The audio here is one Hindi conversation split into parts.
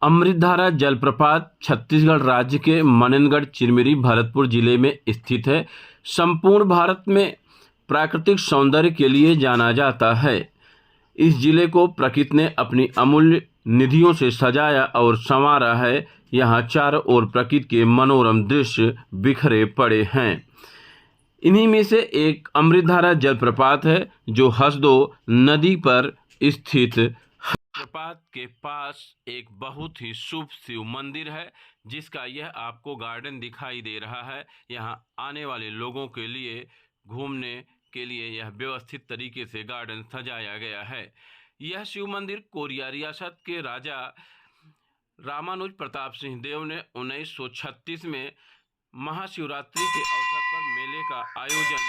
अमृतधारा जलप्रपात छत्तीसगढ़ राज्य के मनेनगढ़ चिरमिरी भरतपुर जिले में स्थित है। संपूर्ण भारत में प्राकृतिक सौंदर्य के लिए जाना जाता है। इस जिले को प्रकृति ने अपनी अमूल्य निधियों से सजाया और संवारा है। यहाँ चारों ओर प्रकृति के मनोरम दृश्य बिखरे पड़े हैं। इन्हीं में से एक अमृतधारा जलप्रपात है, जो हसदो नदी पर स्थित है। जलप्रपात के पास एक बहुत ही शुभ शिव मंदिर है, जिसका यह आपको गार्डन दिखाई दे रहा है। यहाँ आने वाले लोगों के लिए घूमने के लिए यह व्यवस्थित तरीके से गार्डन सजाया गया है। यह शिव मंदिर कोरिया रियासत के राजा रामानुज प्रताप सिंह देव ने 1936 में महाशिवरात्रि के अवसर पर मेले का आयोजन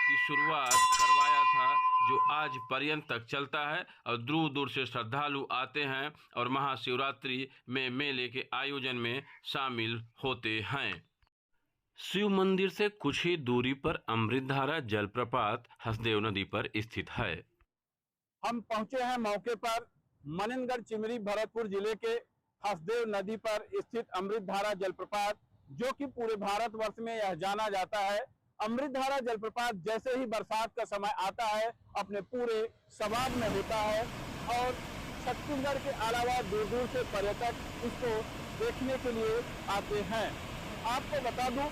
की शुरुआत करवाया था, जो आज पर्यंत तक चलता है और दूर दूर से श्रद्धालु आते हैं और महाशिवरात्रि में मेले के आयोजन में शामिल होते हैं। शिव मंदिर से कुछ ही दूरी पर अमृतधारा जलप्रपात हसदेव नदी पर स्थित है। हम पहुंचे हैं मौके पर मनेनगढ़ चिरमिरी भरतपुर जिले के हसदेव नदी पर स्थित अमृतधारा जलप्रपात, जो कि पूरे भारतवर्ष में यह जाना जाता है। अमृतधारा जलप्रपात जैसे ही बरसात का समय आता है, अपने पूरे सवाब में होता है और छत्तीसगढ़ के अलावा दूर दूर से पर्यटक इसको देखने के लिए आते हैं। आपको बता दूं,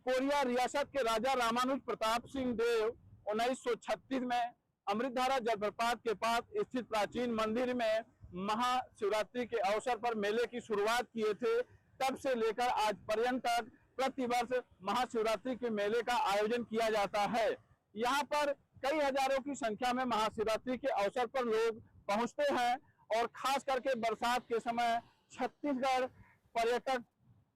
कोरिया रियासत के राजा रामानुज प्रताप सिंह देव 1936 में अमृतधारा जलप्रपात के पास स्थित प्राचीन मंदिर में महाशिवरात्रि के अवसर पर मेले की शुरुआत किए थे। तब से लेकर आज पर्यंत तक प्रतिवर्ष महाशिवरात्रि के मेले का आयोजन किया जाता है। यहाँ पर कई हजारों की संख्या में महाशिवरात्रि के अवसर पर लोग पहुंचते हैं और खास करके बरसात के समय छत्तीसगढ़ पर्यटक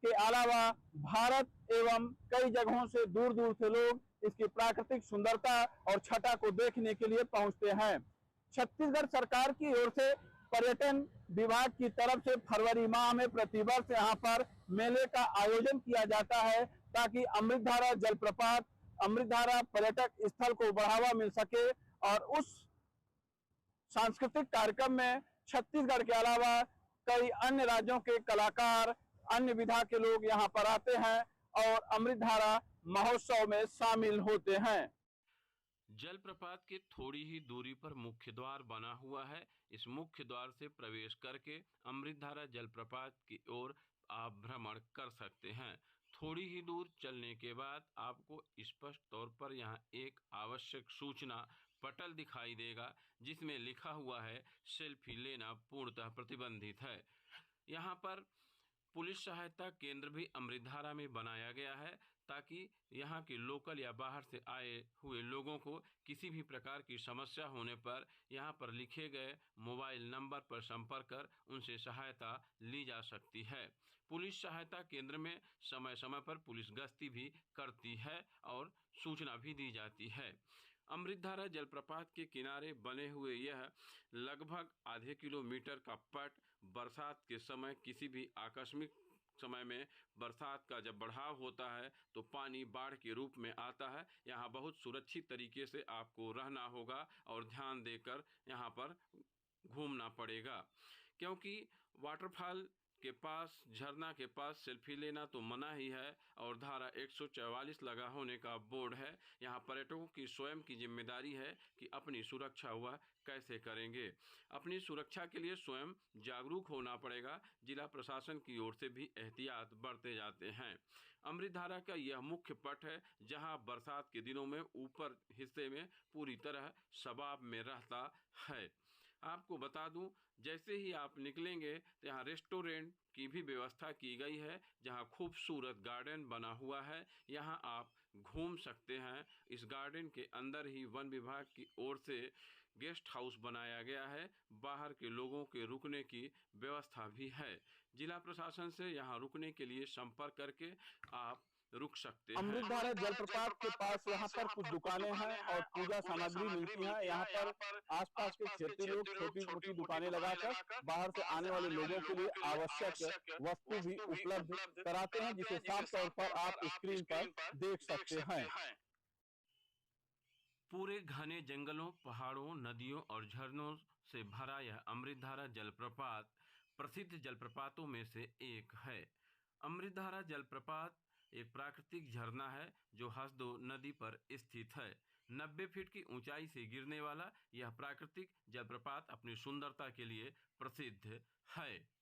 के अलावा भारत एवं कई जगहों से दूर दूर से लोग इसकी प्राकृतिक सुंदरता और छटा को देखने के लिए पहुंचते हैं। छत्तीसगढ़ सरकार की ओर से पर्यटन विभाग की तरफ से फरवरी माह में प्रतिवर्ष यहाँ पर मेले का आयोजन किया जाता है, ताकि अमृतधारा जलप्रपात, अमृतधारा पर्यटक स्थल को बढ़ावा मिल सके और उस सांस्कृतिक कार्यक्रम में छत्तीसगढ़ के अलावा कई अन्य राज्यों के कलाकार, अन्य विधा के लोग यहाँ पर आते हैं और अमृतधारा महोत्सव में शामिल होते हैं। जलप्रपात के थोड़ी ही दूरी पर मुख्य द्वार बना हुआ है। इस मुख्य द्वार से प्रवेश करके अमृतधारा जलप्रपात की ओर आप भ्रमण कर सकते हैं। थोड़ी ही दूर चलने के बाद आपको स्पष्ट तौर पर यहाँ एक आवश्यक सूचना पटल दिखाई देगा, जिसमें लिखा हुआ है सेल्फी लेना पूर्णतः प्रतिबंधित है। यहाँ पर पुलिस सहायता केंद्र भी अमृतधारा में बनाया गया है, ताकि यहाँ के लोकल या बाहर से आए हुए लोगों को किसी भी प्रकार की समस्या होने पर यहाँ पर लिखे गए मोबाइल नंबर पर संपर्क कर उनसे सहायता ली जा सकती है। पुलिस सहायता केंद्र में समय समय पर पुलिस गश्ती भी करती है और सूचना भी दी जाती है। अमृतधारा जलप्रपात के किनारे बने हुए यह लगभग आधे किलोमीटर का पट बरसात के समय किसी भी आकस्मिक समय में बरसात का जब बढ़ाव होता है तो पानी बाढ़ के रूप में आता है। यहाँ बहुत सुरक्षित तरीके से आपको रहना होगा और ध्यान देकर यहाँ पर घूमना पड़ेगा, क्योंकि वाटरफॉल के पास, झरना के पास सेल्फी लेना तो मना ही है और धारा 144 लगा होने का बोर्ड है। यहाँ पर्यटकों की स्वयं की जिम्मेदारी है कि अपनी सुरक्षा वह कैसे करेंगे। अपनी सुरक्षा के लिए स्वयं जागरूक होना पड़ेगा। जिला प्रशासन की ओर से भी एहतियात बरते जाते हैं। अमृतधारा का यह मुख्य पट है, जहां बरसात के दिनों में ऊपर हिस्से में पूरी तरह शबाब में रहता है। आपको बता दूं, जैसे ही आप निकलेंगे तो यहाँ रेस्टोरेंट की भी व्यवस्था की गई है, जहाँ खूबसूरत गार्डन बना हुआ है। यहाँ आप घूम सकते हैं। इस गार्डन के अंदर ही वन विभाग की ओर से गेस्ट हाउस बनाया गया है। बाहर के लोगों के रुकने की व्यवस्था भी है। जिला प्रशासन से यहाँ रुकने के लिए संपर्क करके आप रुक सकते हैं। अमृतधारा जलप्रपात के पास यहाँ पर कुछ दुकानें हैं और पूजा सामग्री मिलती है। यहाँ पर आसपास के क्षेत्रीय लोग छोटी मोटी दुकानें लगाकर बाहर से आने वाले लोगों के लिए आवश्यक वस्तु भी उपलब्ध कराते हैं, जिसे साफ तौर पर आप स्क्रीन पर देख सकते हैं। पूरे घने जंगलों, पहाड़ों, नदियों और झरनों से भरा यह अमृतधारा जलप्रपात प्रसिद्ध जलप्रपातों में से एक है। अमृतधारा जलप्रपात एक प्राकृतिक झरना है जो हसदो नदी पर स्थित है। 90 फीट की ऊंचाई से गिरने वाला यह प्राकृतिक जलप्रपात अपनी सुंदरता के लिए प्रसिद्ध है।